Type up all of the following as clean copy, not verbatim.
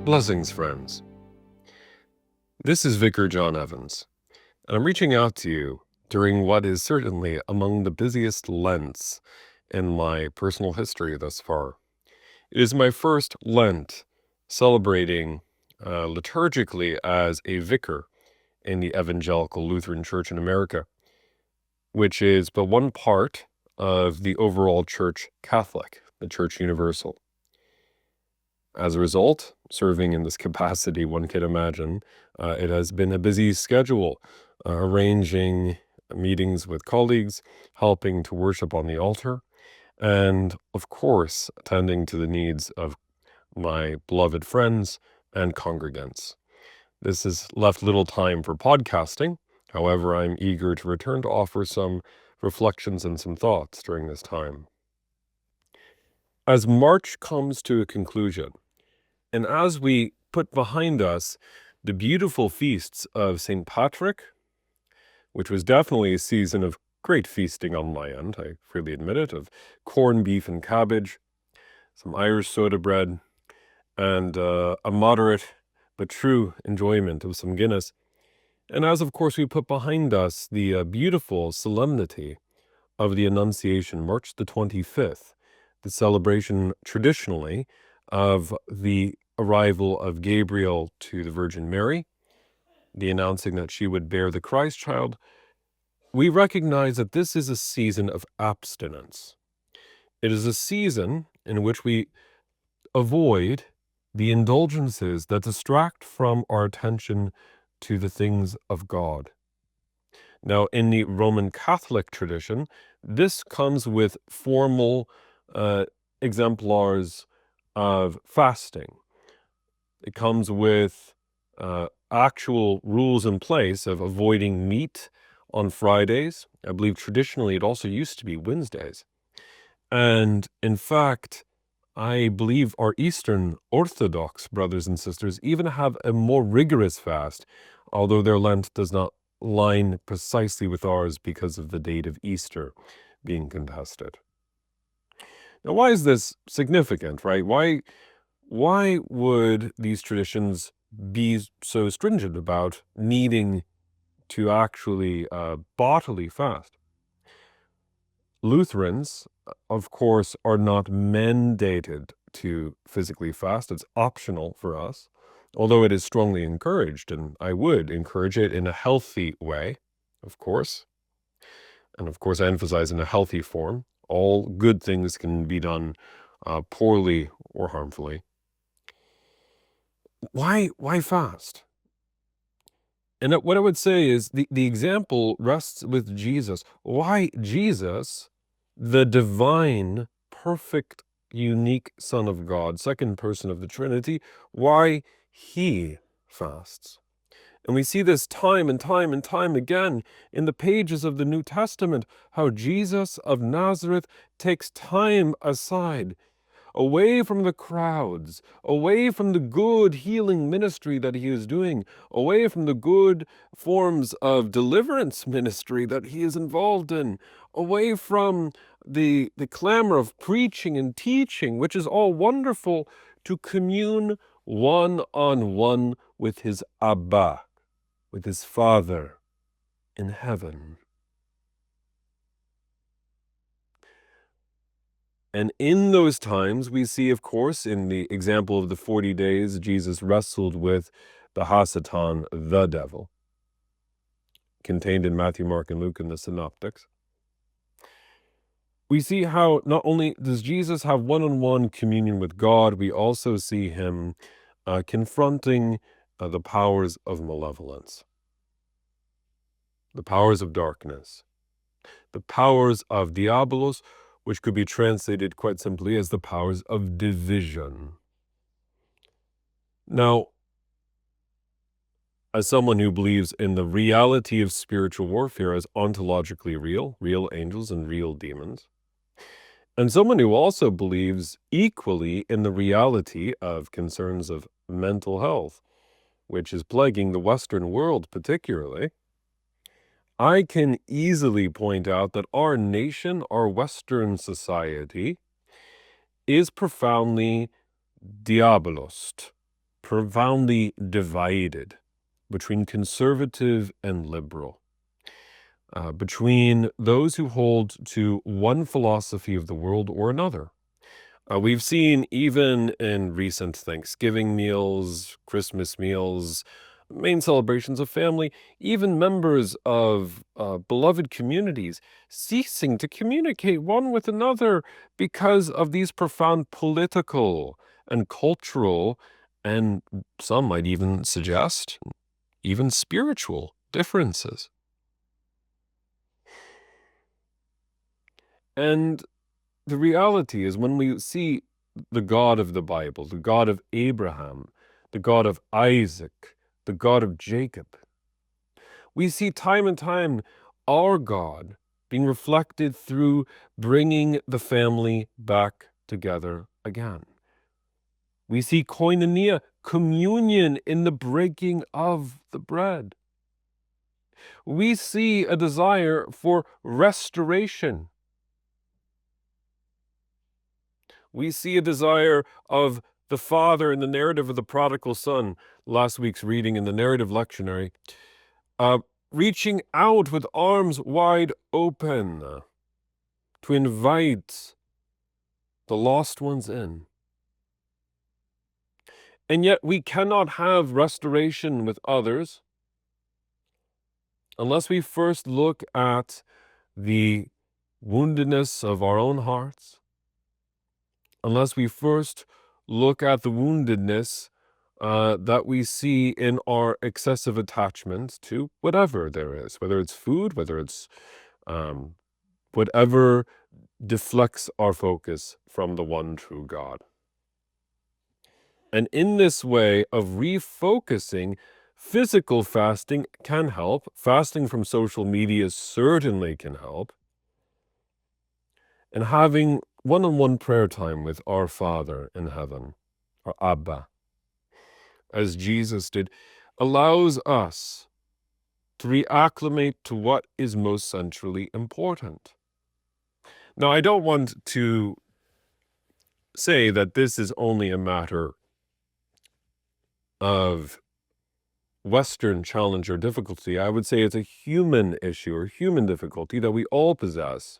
Blessings, friends. This is Vicar John Evans, and I'm reaching out to you during what is certainly among the busiest Lents in my personal history thus far. It is my first Lent celebrating liturgically as a vicar in the Evangelical Lutheran Church in America, which is but one part of the overall Church Catholic, the Church Universal. As a result, serving in this capacity, one can imagine, it has been a busy schedule, arranging meetings with colleagues, helping to worship on the altar, and, of course, attending to the needs of my beloved friends and congregants. This has left little time for podcasting. However, I'm eager to return to offer some reflections and some thoughts during this time. As March comes to a conclusion, and as we put behind us the beautiful feasts of St. Patrick, which was definitely a season of great feasting on my end, I freely admit it, of corned beef and cabbage, some Irish soda bread, and a moderate but true enjoyment of some Guinness. And as, of course, we put behind us the beautiful solemnity of the Annunciation, March the 25th, the celebration traditionally of the arrival of Gabriel to the Virgin Mary, the announcing that she would bear the Christ child, we recognize that this is a season of abstinence. It is a season in which we avoid the indulgences that distract from our attention to the things of God. Now, in the Roman Catholic tradition, this comes with formal exemplars of fasting. It comes with actual rules in place of avoiding meat on Fridays. I believe traditionally it also used to be Wednesdays. And in fact, I believe our Eastern Orthodox brothers and sisters even have a more rigorous fast, although their Lent does not line precisely with ours because of the date of Easter being contested. Now, why is this significant, right? Why would these traditions be so stringent about needing to actually bodily fast? Lutherans, of course, are not mandated to physically fast. It's optional for us, although it is strongly encouraged, and I would encourage it in a healthy way, of course. And of course, I emphasize in a healthy form. All good things can be done poorly or harmfully. Why fast? And what I would say is the example rests with Jesus. Why Jesus, the divine, perfect, unique Son of God, second person of the Trinity, why he fasts? And we see this time and time and time again in the pages of the New Testament, how Jesus of Nazareth takes time aside, away from the crowds, away from the good healing ministry that he is doing, away from the good forms of deliverance ministry that he is involved in, away from the clamor of preaching and teaching, which is all wonderful, to commune one-on-one with his Abba, with his Father in heaven. And in those times, we see, of course, in the example of the 40 days, Jesus wrestled with the Hasatan, the devil, contained in Matthew, Mark, and Luke in the Synoptics. We see how not only does Jesus have one-on-one communion with God, we also see him confronting the powers of malevolence, the powers of darkness, the powers of diabolos, which could be translated quite simply as the powers of division. Now, as someone who believes in the reality of spiritual warfare as ontologically real angels and real demons, and someone who also believes equally in the reality of concerns of mental health, which is plaguing the Western world particularly, I can easily point out that our nation, our Western society, is profoundly diabolosed, profoundly divided between conservative and liberal, between those who hold to one philosophy of the world or another. We've seen even in recent Thanksgiving meals, Christmas meals, main celebrations of family, even members of beloved communities ceasing to communicate one with another because of these profound political and cultural, and some might even suggest, even spiritual differences. And the reality is, when we see the God of the Bible, the God of Abraham, the God of Isaac, the God of Jacob, we see time and time our God being reflected through bringing the family back together again. We see koinonia, communion, in the breaking of the bread. We see a desire for restoration. We see a desire of the father in the narrative of the prodigal son, last week's reading in the narrative lectionary, reaching out with arms wide open to invite the lost ones in. And yet we cannot have restoration with others unless we first look at the woundedness of our own hearts, unless we first look at the woundedness that we see in our excessive attachment to whatever there is, whether it's food, whether it's whatever deflects our focus from the one true God. And in this way of refocusing, physical fasting can help. Fasting from social media certainly can help. And having one-on-one prayer time with our Father in heaven, our Abba, as Jesus did, allows us to reacclimate to what is most centrally important. Now, I don't want to say that this is only a matter of Western challenge or difficulty. I would say it's a human issue or human difficulty that we all possess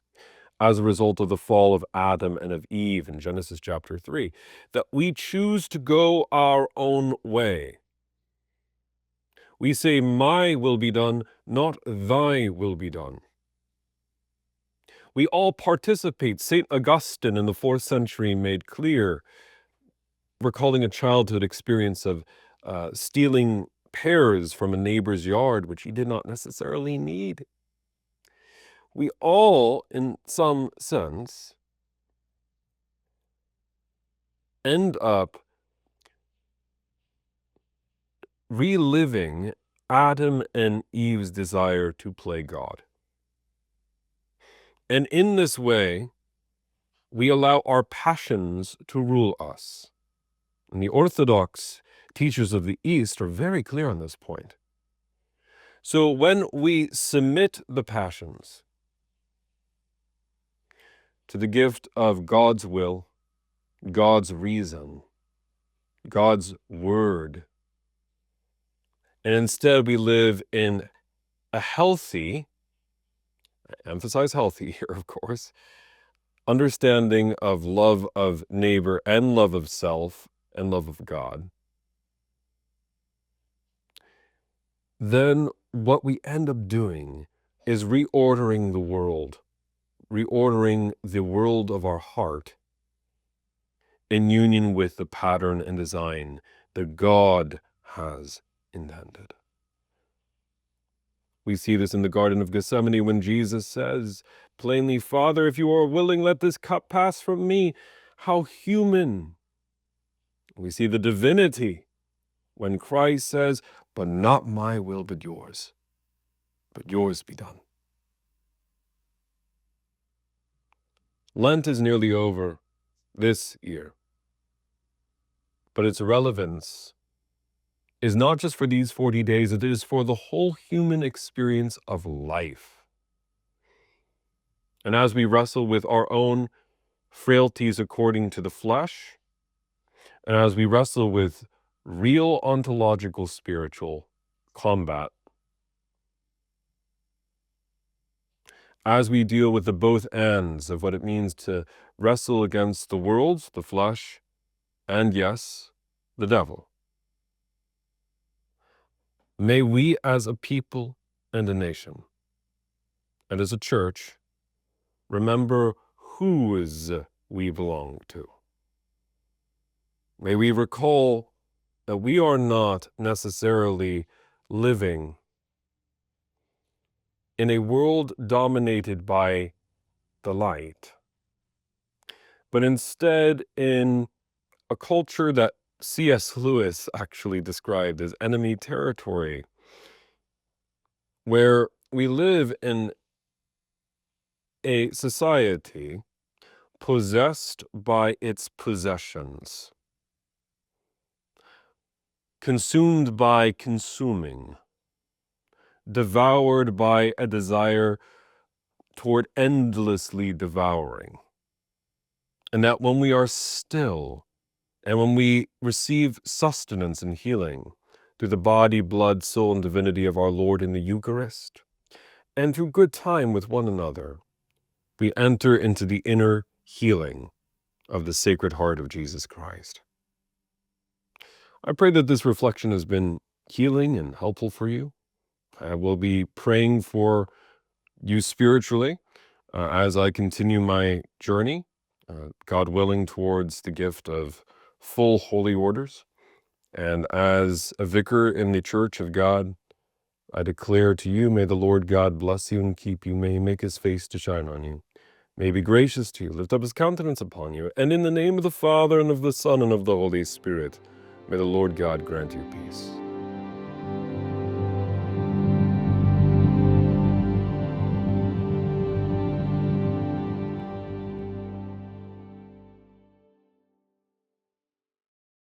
as a result of the fall of Adam and of Eve in Genesis chapter 3, that we choose to go our own way. We say, my will be done, not thy will be done. We all participate. St. Augustine in the 4th century made clear, recalling a childhood experience of stealing pears from a neighbor's yard, which he did not necessarily need. We all, in some sense, end up reliving Adam and Eve's desire to play God. And in this way, we allow our passions to rule us. And the Orthodox teachers of the East are very clear on this point. So when we submit the passions to the gift of God's will, God's reason, God's word, and instead we live in a healthy, I emphasize healthy here, of course, understanding of love of neighbor and love of self and love of God, then what we end up doing is reordering the world of our heart in union with the pattern and design that God has intended. We see this in the Garden of Gethsemane when Jesus says plainly, Father, if you are willing, let this cup pass from me. How human. We see the divinity when Christ says, but not my will, but yours be done. Lent is nearly over this year, but its relevance is not just for these 40 days, it is for the whole human experience of life. And as we wrestle with our own frailties according to the flesh, and as we wrestle with real ontological spiritual combat as we deal with the both ends of what it means to wrestle against the world, the flesh, and yes, the devil. May we as a people and a nation, and as a church, remember whose we belong to. May we recall that we are not necessarily living in a world dominated by the light, but instead in a culture that C.S. Lewis actually described as enemy territory, where we live in a society possessed by its possessions, consumed by consuming, devoured by a desire toward endlessly devouring. And that when we are still, and when we receive sustenance and healing through the body, blood, soul, and divinity of our Lord in the Eucharist, and through good time with one another, we enter into the inner healing of the Sacred Heart of Jesus Christ. I pray that this reflection has been healing and helpful for you. I will be praying for you spiritually as I continue my journey, God willing, towards the gift of full holy orders. And as a vicar in the Church of God, I declare to you, may the Lord God bless you and keep you. May he make his face to shine on you. May he be gracious to you, lift up his countenance upon you. And in the name of the Father, and of the Son, and of the Holy Spirit, may the Lord God grant you peace.